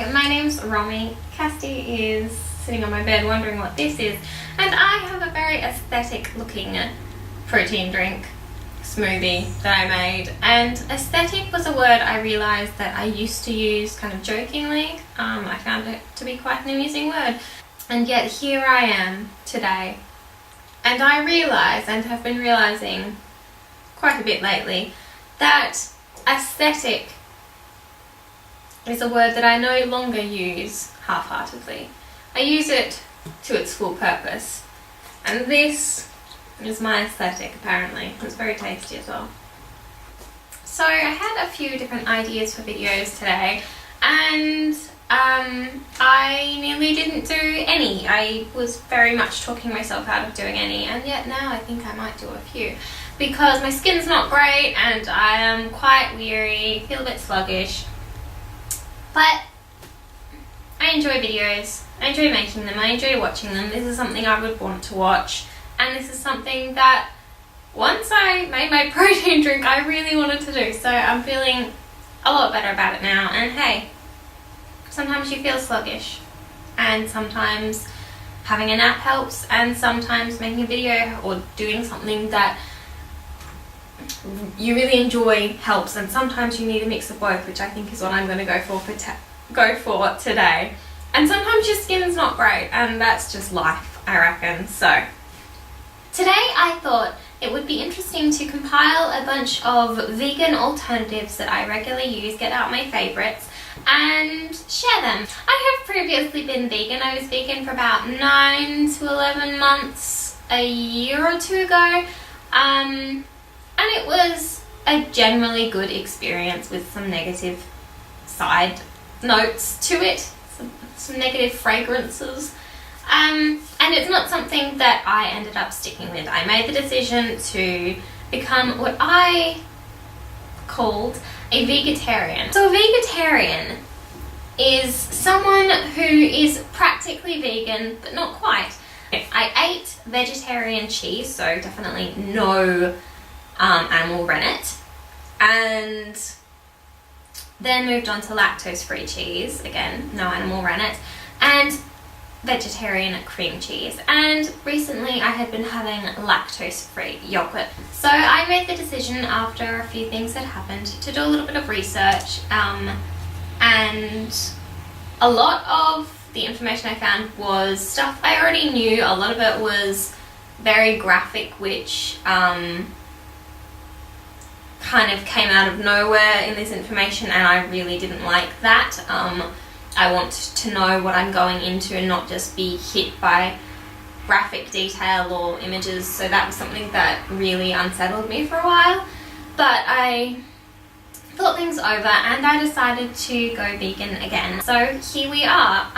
Hi, my name's Romy. Casty is sitting on my bed wondering what this is, and I have a very aesthetic looking protein drink smoothie that I made. And aesthetic was a word I realised that I used to use kind of jokingly. I found it to be quite an amusing word, and yet here I am today, and I realise, and have been realising quite a bit lately, that aesthetic is a word that I no longer use half-heartedly. I use it to its full purpose, and this is my aesthetic apparently. It's very tasty as well. So I had a few different ideas for videos today, and I nearly didn't do any. I was very much talking myself out of doing any, and yet now I think I might do a few because my skin's not great and I am quite weary, feel a bit sluggish. But I enjoy videos, I enjoy making them, I enjoy watching them. This is something I would want to watch, and this is something that once I made my protein drink I really wanted to do, so I'm feeling a lot better about it now. And hey, sometimes you feel sluggish, and sometimes having a nap helps, and sometimes making a video or doing something that you really enjoy helps, and sometimes you need a mix of both, which I think is what I'm going to go for today. And sometimes your skin's not great, and that's just life, I reckon. So today I thought it would be interesting to compile a bunch of vegan alternatives that I regularly use, get out my favourites, and share them. I have previously been vegan. I was vegan for about 9 to 11 months a year or two ago. And it was a generally good experience with some negative side notes to it, some negative fragrances. And it's not something that I ended up sticking with. I made the decision to become what I called a vegetarian. So a vegetarian is someone who is practically vegan, but not quite. I ate vegetarian cheese, so definitely no animal rennet, and then moved on to lactose-free cheese, again no animal rennet, and vegetarian cream cheese. And recently I had been having lactose-free yogurt. So I made the decision, after a few things had happened, to do a little bit of research, and a lot of the information I found was stuff I already knew. A lot of it was very graphic, which kind of came out of nowhere in this information, and I really didn't like that. I want to know what I'm going into and not just be hit by graphic detail or images, so that was something that really unsettled me for a while. But I thought things over and I decided to go vegan again. So here we are.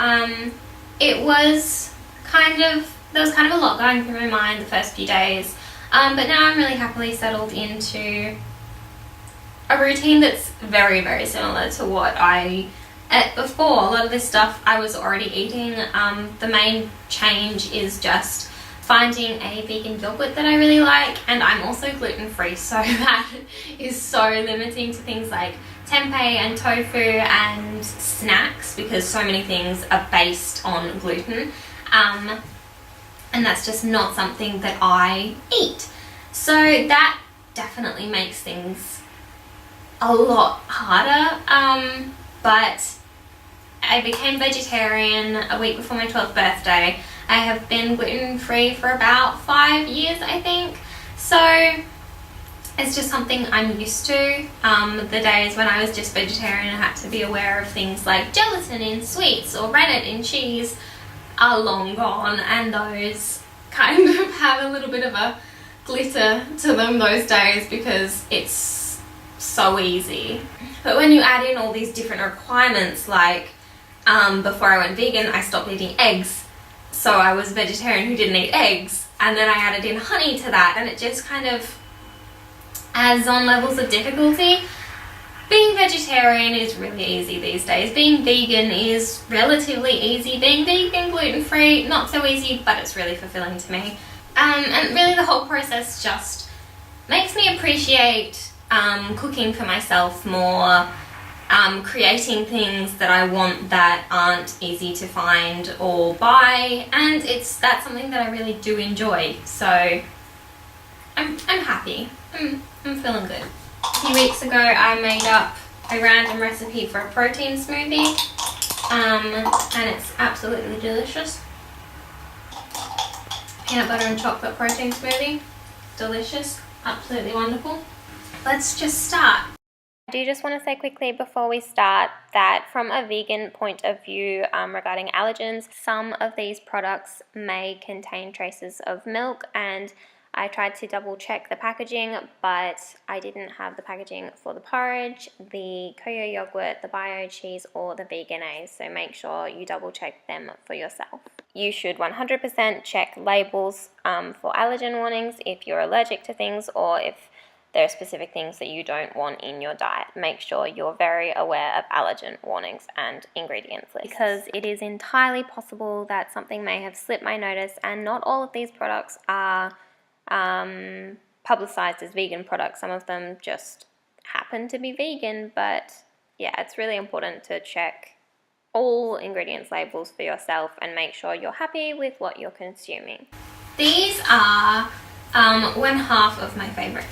There was kind of a lot going through my mind the first few days, but now I'm really happily settled into a routine that's very, very similar to what I ate before. A lot of this stuff I was already eating. The main change is just finding a vegan yogurt that I really like, and I'm also gluten-free, so that is so limiting to things like tempeh and tofu and snacks, because so many things are based on gluten, and that's just not something that I eat. So that definitely makes things a lot harder, but I became vegetarian a week before my 12th birthday. I have been gluten-free for about 5 years, I think, so it's just something I'm used to. The days when I was just vegetarian and had to be aware of things like gelatin in sweets or rennet in cheese are long gone, and those kind of have a little bit of a glitter to them those days because it's so easy. But when you add in all these different requirements, like before I went vegan I stopped eating eggs, so I was a vegetarian who didn't eat eggs, and then I added in honey to that, and it just kind of adds on levels of difficulty. Being vegetarian is really easy these days. Being vegan is relatively easy. Being vegan, gluten-free, not so easy, but it's really fulfilling to me. And really the whole process just makes me appreciate cooking for myself more, creating things that I want that aren't easy to find or buy, and that's something that I really do enjoy. So I'm happy. I'm feeling good. A few weeks ago I made up a random recipe for a protein smoothie, and it's absolutely delicious. Peanut butter and chocolate protein smoothie, delicious, absolutely wonderful. Let's just start. I do just want to say quickly before we start that from a vegan point of view regarding allergens, some of these products may contain traces of milk, and I tried to double check the packaging, but I didn't have the packaging for the porridge, the Koyo yogurt, the bio cheese, or the vegenaise, so make sure you double check them for yourself. You should 100% check labels for allergen warnings if you're allergic to things, or if there are specific things that you don't want in your diet. Make sure you're very aware of allergen warnings and ingredients lists, because it is entirely possible that something may have slipped my notice, and not all of these products are publicized as vegan products. Some of them just happen to be vegan, but yeah, it's really important to check all ingredients labels for yourself and make sure you're happy with what you're consuming. These are one half of my favorite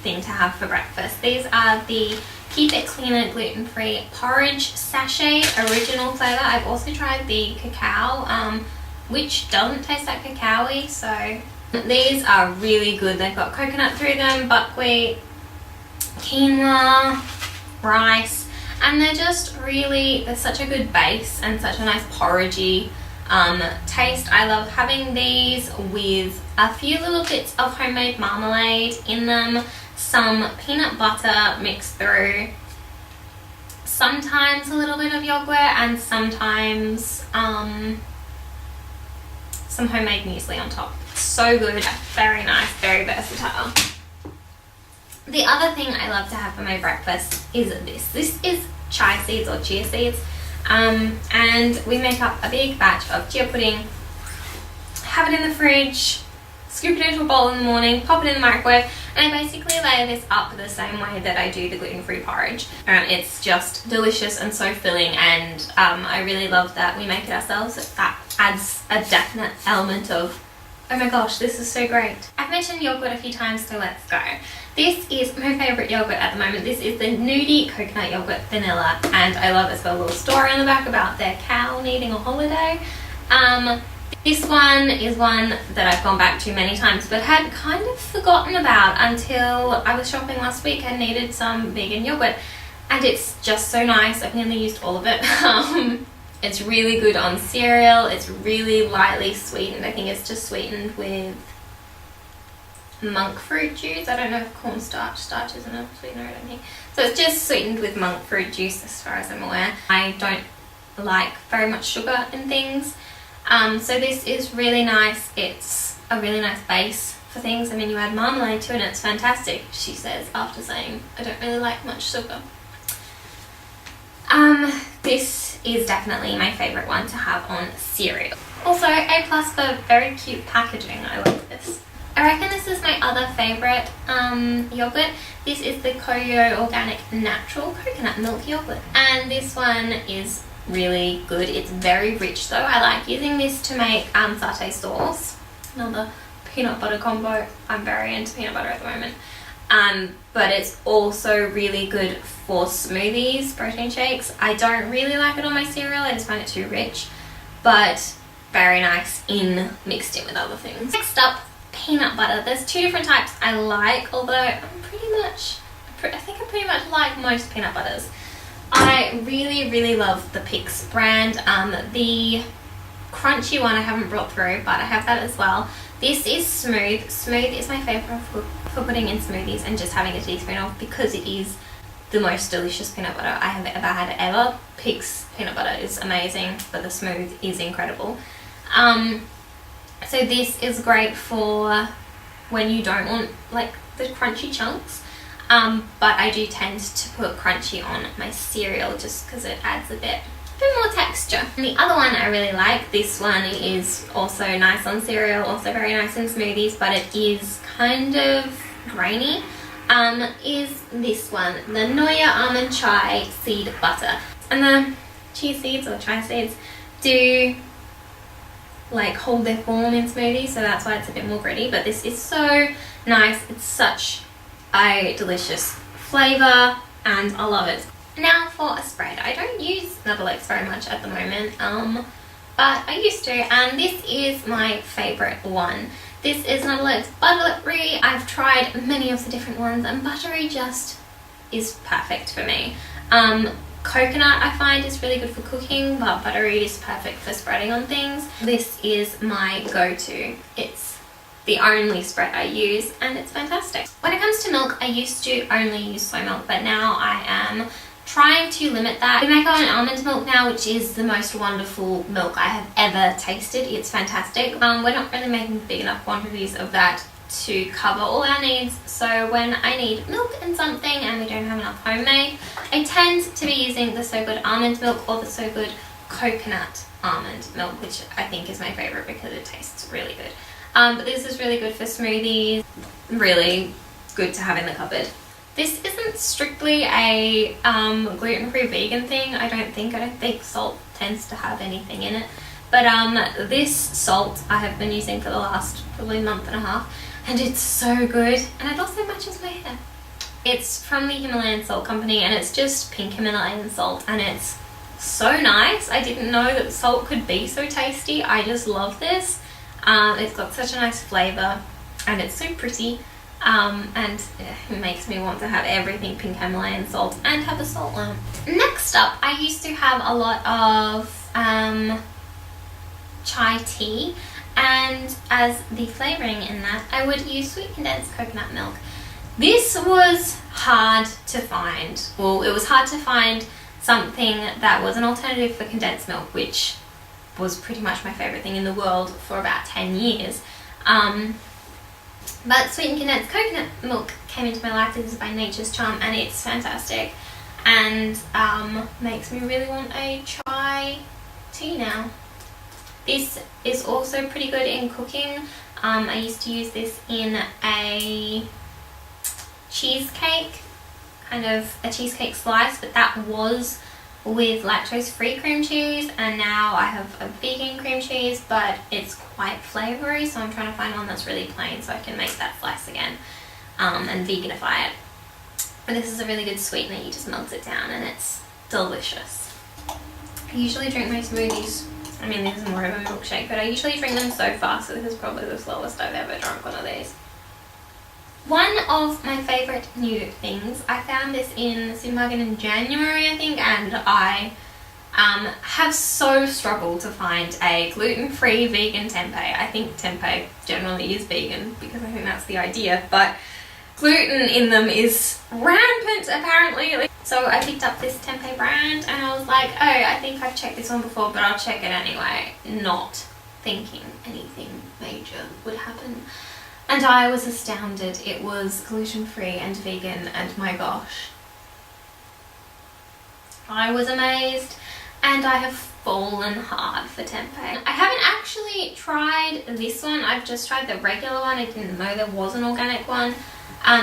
thing to have for breakfast. These are the Keep It Cleaner gluten-free porridge sachet, original flavor. I've also tried the cacao, which doesn't taste like cacao-y, so these are really good. They've got coconut through them, buckwheat, quinoa, rice, and they're such a good base and such a nice porridgey taste. I love having these with a few little bits of homemade marmalade in them, some peanut butter mixed through, sometimes a little bit of yogurt, and sometimes some homemade muesli on top. So good, very nice, very versatile. The other thing I love to have for my breakfast is this. This is chia seeds or chia seeds, and we make up a big batch of chia pudding, have it in the fridge, scoop it into a bowl in the morning, pop it in the microwave, and I basically layer this up the same way that I do the gluten-free porridge. It's just delicious and so filling, and I really love that we make it ourselves. That adds a definite element of, oh my gosh, this is so great. I've mentioned yogurt a few times, so let's go. This is my favourite yogurt at the moment. This is the Nudie Coconut Yogurt Vanilla, and I love it's got a little story on the back about their cow needing a holiday. This one is one that I've gone back to many times but had kind of forgotten about until I was shopping last week and needed some vegan yogurt, and it's just so nice. I've nearly used all of it. It's really good on cereal. It's really lightly sweetened. I think it's just sweetened with monk fruit juice. I don't know if cornstarch is enough sweetener, I don't think. So it's just sweetened with monk fruit juice as far as I'm aware. I don't like very much sugar in things. So this is really nice. It's a really nice base for things. I mean, you add marmalade to it and it's fantastic, she says, after saying I don't really like much sugar. This is definitely my favourite one to have on cereal. Also, A+ for very cute packaging. I love this. I reckon this is my other favourite yogurt. This is the Koyo Organic Natural Coconut Milk Yogurt, and this one is really good. It's very rich though. I like using this to make satay sauce. Another peanut butter combo. I'm very into peanut butter at the moment. But it's also really good for smoothies, protein shakes. I don't really like it on my cereal. I just find it too rich, but very nice mixed in with other things. Next up, peanut butter. There's two different types I like, although I think I pretty much like most peanut butters. I really love the Pix brand. The crunchy one I haven't brought through, but I have that as well. This is Smooth. Smooth is my favourite for putting in smoothies and just having a teaspoon of, because it is the most delicious peanut butter I have ever had ever. Pix peanut butter is amazing, but the Smooth is incredible. So this is great for when you don't want like the crunchy chunks. But I do tend to put crunchy on my cereal just because it adds a bit more texture. And the other one I really like, this one is also nice on cereal, also very nice in smoothies, but it is kind of grainy. is this one, the Noya Almond Chai Seed Butter. And the chia seeds or chai seeds do like hold their form in smoothies, so that's why it's a bit more gritty, but this is so nice. It's such a delicious flavour and I love it. Now for a spread. I don't use Double X very much at the moment, but I used to, and this is my favourite one. This is Double X Buttery. I've tried many of the different ones and buttery just is perfect for me. Coconut I find is really good for cooking, but buttery is perfect for spreading on things. This is my go-to. It's the only spread I use and it's fantastic. When it comes to milk, I used to only use soy milk, but now I am trying to limit that. We make our own almond milk now, which is the most wonderful milk I have ever tasted. It's fantastic. We're not really making big enough quantities of that to cover all our needs, so when I need milk and something and we don't have enough homemade, I tend to be using the So Good almond milk or the So Good coconut almond milk, which I think is my favourite because it tastes really good. But this is really good for smoothies, really good to have in the cupboard. This isn't strictly a gluten-free vegan thing, I don't think salt tends to have anything in it. But this salt I have been using for the last probably month and a half, and it's so good, and it also matches my hair. It's from the Himalayan Salt Company and it's just pink Himalayan salt and it's so nice. I didn't know that salt could be so tasty. I just love this. It's got such a nice flavour and it's so pretty, and it makes me want to have everything pink Himalayan salt and have a salt lamp. Next up, I used to have a lot of chai tea, and as the flavouring in that I would use sweet condensed coconut milk. This was hard to find. Well, it was hard to find something that was an alternative for condensed milk, which was pretty much my favourite thing in the world for about 10 years. But sweetened condensed coconut milk came into my life. This is by Nature's Charm and it's fantastic and makes me really want a chai tea now. This is also pretty good in cooking. I used to use this in a cheesecake, kind of a cheesecake slice, but that was with lactose-free cream cheese, and now I have a vegan cream cheese, but it's quite flavoury, so I'm trying to find one that's really plain so I can make that slice again and veganify it. But this is a really good sweetener, you just melt it down and it's delicious. I usually drink my smoothies, I mean this is more of a milkshake, but I usually drink them so fast, so this is probably the slowest I've ever drunk one of these. One of my favourite new things, I found this in the supermarket in January I think, and I have so struggled to find a gluten-free vegan tempeh. I think tempeh generally is vegan because I think that's the idea, but gluten in them is rampant apparently. So I picked up this tempeh brand and I was like, oh, I think I've checked this one before, but I'll check it anyway, not thinking anything major would happen. And I was astounded. It was gluten-free and vegan, and my gosh, I was amazed, and I have fallen hard for tempeh. I haven't actually tried this one. I've just tried the regular one. I didn't know there was an organic one.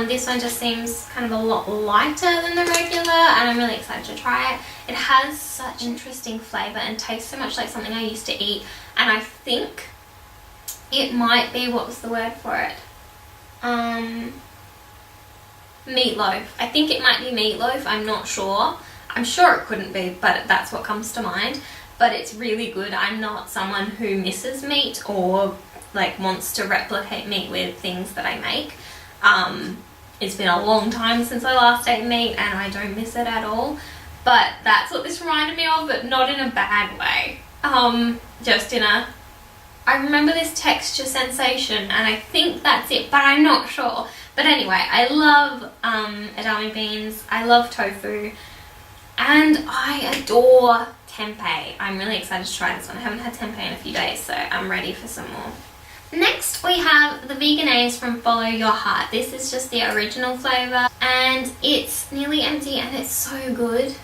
This one just seems kind of a lot lighter than the regular, and I'm really excited to try it. It has such interesting flavour and tastes so much like something I used to eat, and I think it might be, what was the word for it? Meatloaf. I think it might be meatloaf, I'm not sure. I'm sure it couldn't be, but that's what comes to mind. But it's really good. I'm not someone who misses meat or like wants to replicate meat with things that I make. It's been a long time since I last ate meat and I don't miss it at all. But that's what this reminded me of, but not in a bad way. Just in a, I remember this texture sensation and I think that's it, but I'm not sure. But anyway, I love edamame beans, I love tofu, and I adore tempeh. I'm really excited to try this one. I haven't had tempeh in a few days, so I'm ready for some more. Next we have the vegenaise from Follow Your Heart. This is just the original flavour and it's nearly empty and it's so good.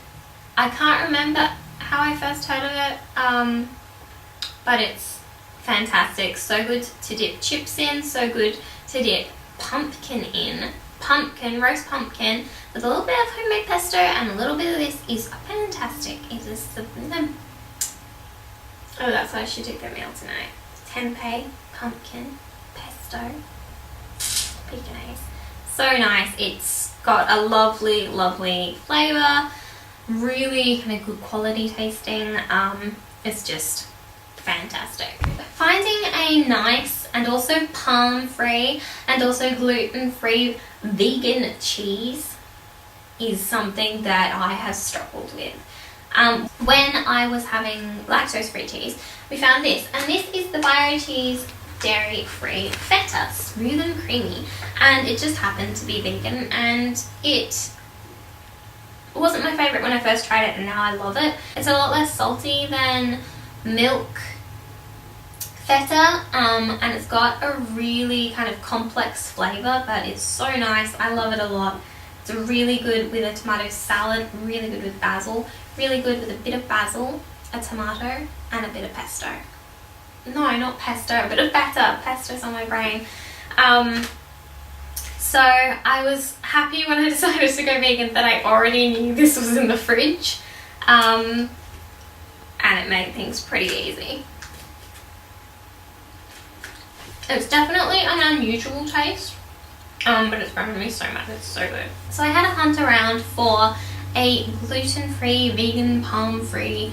I can't remember how I first heard of it, but it's fantastic. So good to dip chips in, so good to dip pumpkin in. pumpkin, roast pumpkin, with a little bit of homemade pesto and a little bit of this is fantastic. It is the oh, that's what I should do for meal tonight. Tempeh, pumpkin, pesto, vegenaise. So nice. It's got a lovely, lovely flavour, really kind of good quality tasting. It's just fantastic. Finding a nice and also palm-free and also gluten-free vegan cheese is something that I have struggled with. When I was having lactose-free cheese, we found this, and this is the Bio Cheese dairy-free feta, smooth and creamy, and it just happened to be vegan, and it wasn't my favourite when I first tried it, and now I love it. It's a lot less salty than milk feta, and it's got a really kind of complex flavour, but it's so nice. I love it a lot. It's really good with a tomato salad, really good with basil, really good with a bit of basil, a tomato, and a bit of pesto. No, not pesto, a bit of feta. Pesto's on my brain. So I was happy when I decided to go vegan that I already knew this was in the fridge, and it made things pretty easy. It's definitely an unusual taste, but it's grown me so much. It's so good. So I had a hunt around for a gluten-free, vegan, palm-free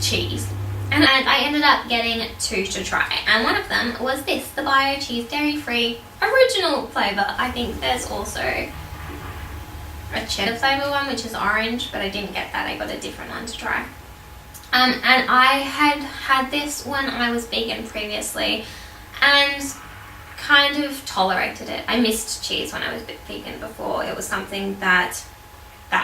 cheese, and I ended up getting 2 to try, and one of them was this, the Bio Cheese dairy-free original flavour. I think there's also a cheddar flavour one, which is orange, but I didn't get that. I got a different one to try. And I had this when I was vegan previously and kind of tolerated it. I missed cheese when I was vegan before. It was something that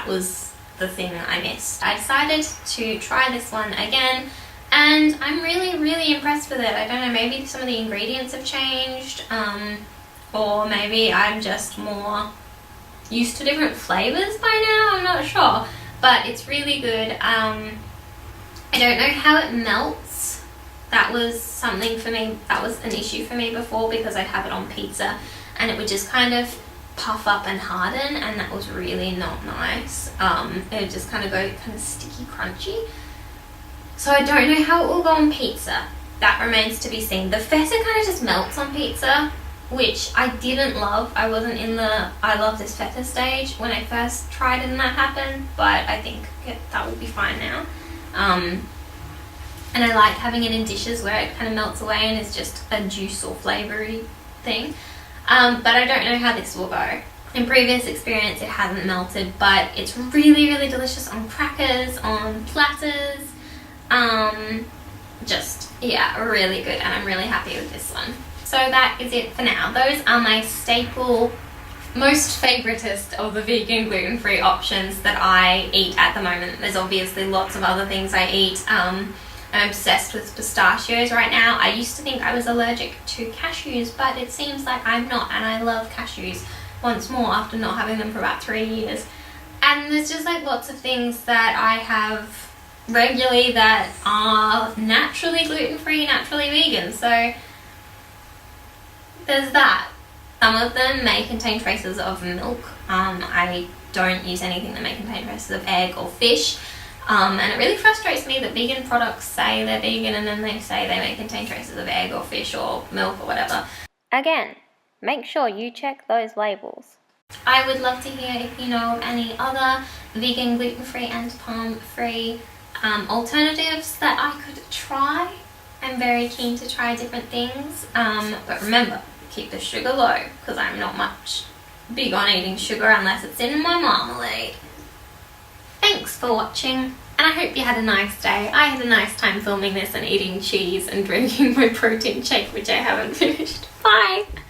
was the thing I missed. I decided to try this one again, and I'm really, really impressed with it. I don't know, maybe some of the ingredients have changed, or maybe I'm just more used to different flavours by now, I'm not sure. But it's really good. I don't know how it melts. That was something for me, that was an issue for me before, because I'd have it on pizza and it would just kind of puff up and harden, and that was really not nice. It would just kind of go kind of sticky, crunchy. So I don't know how it will go on pizza. That remains to be seen. The feta kind of just melts on pizza, which I didn't love. I wasn't in the I love this feta stage when I first tried it and that happened, but I think that will be fine now. And I like having it in dishes where it kind of melts away and is just a juice or flavoury thing. But I don't know how this will go. In previous experience it hasn't melted, but it's really, really delicious on crackers, on platters. Just, yeah, really good, and I'm really happy with this one. So that is it for now. Those are my staple, most favoritist of the vegan gluten-free options that I eat at the moment. There's obviously lots of other things I eat. I'm obsessed with pistachios right now. I used to think I was allergic to cashews, but it seems like I'm not, and I love cashews once more after not having them for about 3 years. And there's just like lots of things that I have regularly that are naturally gluten-free, naturally vegan. So there's that. Some of them may contain traces of milk. I don't use anything that may contain traces of egg or fish. And it really frustrates me that vegan products say they're vegan and then they say they may contain traces of egg or fish or milk or whatever. Again, make sure you check those labels. I would love to hear if you know of any other vegan, gluten-free and palm-free alternatives that I could try. I'm very keen to try different things, but remember, keep the sugar low, because I'm not much big on eating sugar unless it's in my marmalade. Thanks for watching, and I hope you had a nice day. I had a nice time filming this and eating cheese and drinking my protein shake, which I haven't finished. Bye!